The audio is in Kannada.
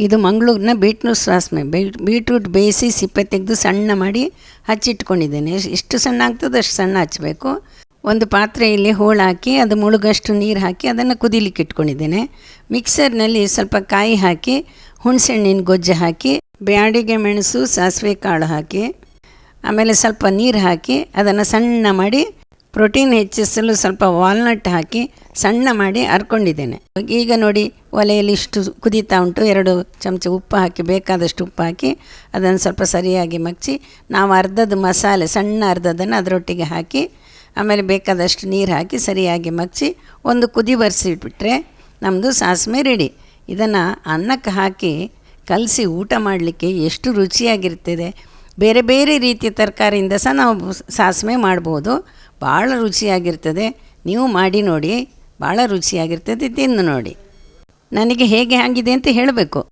ಇದು ಮಂಗಳೂರಿನ ಬೀಟ್ರೂಟ್ ಸಾಸ್ಮೆ. ಬೀಟ್ರೂಟ್ ಬೇಯಿಸಿ ಸಿಪ್ಪೆ ತೆಗೆದು ಸಣ್ಣ ಮಾಡಿ ಹಚ್ಚಿಟ್ಕೊಂಡಿದ್ದೇನೆ. ಎಷ್ಟು ಸಣ್ಣ ಆಗ್ತದೆ ಅಷ್ಟು ಸಣ್ಣ ಹಚ್ಚಬೇಕು. ಒಂದು ಪಾತ್ರೆಯಲ್ಲಿ ಹೋಳು ಹಾಕಿ ಅದು ಮುಳುಗಷ್ಟು ನೀರು ಹಾಕಿ ಅದನ್ನು ಕುದಿಲಿಕ್ಕೆ ಇಟ್ಕೊಂಡಿದ್ದೇನೆ. ಮಿಕ್ಸರ್ನಲ್ಲಿ ಸ್ವಲ್ಪ ಕಾಯಿ ಹಾಕಿ ಹುಣಸೆಹಣ್ಣಿನ ಗೊಜ್ಜು ಹಾಕಿ ಬ್ಯಾಡಿಗೆ ಮೆಣಸು ಸಾಸಿವೆ ಕಾಳು ಹಾಕಿ ಆಮೇಲೆ ಸ್ವಲ್ಪ ನೀರು ಹಾಕಿ ಅದನ್ನು ಸಣ್ಣ ಮಾಡಿ ಪ್ರೋಟೀನ್ ಹೆಚ್ಚಿಸಲು ಸ್ವಲ್ಪ ವಾಲ್ನಟ್ ಹಾಕಿ ಸಣ್ಣ ಮಾಡಿ ಹರ್ಕೊಂಡಿದ್ದೇನೆ. ಈಗ ನೋಡಿ ಒಲೆಯಲ್ಲಿ ಇಷ್ಟು ಕುದೀತಾ ಉಂಟು. 2 ಚಮಚ ಉಪ್ಪು ಹಾಕಿ ಬೇಕಾದಷ್ಟು ಉಪ್ಪು ಹಾಕಿ ಅದನ್ನು ಸ್ವಲ್ಪ ಸರಿಯಾಗಿ ಮಗ್ಚಿ ನಾವು ಅರ್ಧದ ಮಸಾಲೆ ಸಣ್ಣ ಅರ್ಧದನ್ನು ಅದರೊಟ್ಟಿಗೆ ಹಾಕಿ ಆಮೇಲೆ ಬೇಕಾದಷ್ಟು ನೀರು ಹಾಕಿ ಸರಿಯಾಗಿ ಮಗ್ಚಿ ಒಂದು ಕುದಿ ಬರೆಸಿಟ್ಬಿಟ್ರೆ ನಮ್ಮದು ಸಾಸ್ಮೆ ರೆಡಿ. ಇದನ್ನು ಅನ್ನಕ್ಕೆ ಹಾಕಿ ಕಲಸಿ ಊಟ ಮಾಡಲಿಕ್ಕೆ ಎಷ್ಟು ರುಚಿಯಾಗಿರ್ತದೆ. ಬೇರೆ ಬೇರೆ ರೀತಿಯ ತರಕಾರಿಯಿಂದ ಸಹ ನಾವು ಸಾಸ್ಮೆ ಮಾಡ್ಬೋದು. ಭಾಳ ರುಚಿಯಾಗಿರ್ತದೆ. ನೀವು ಮಾಡಿ ನೋಡಿ, ಭಾಳ ರುಚಿಯಾಗಿರ್ತದೆ. ತಿಂದು ನೋಡಿ. ನನಗೆ ಹೇಗೆ ಆಗಿದೆ ಅಂತ ಹೇಳಬೇಕು.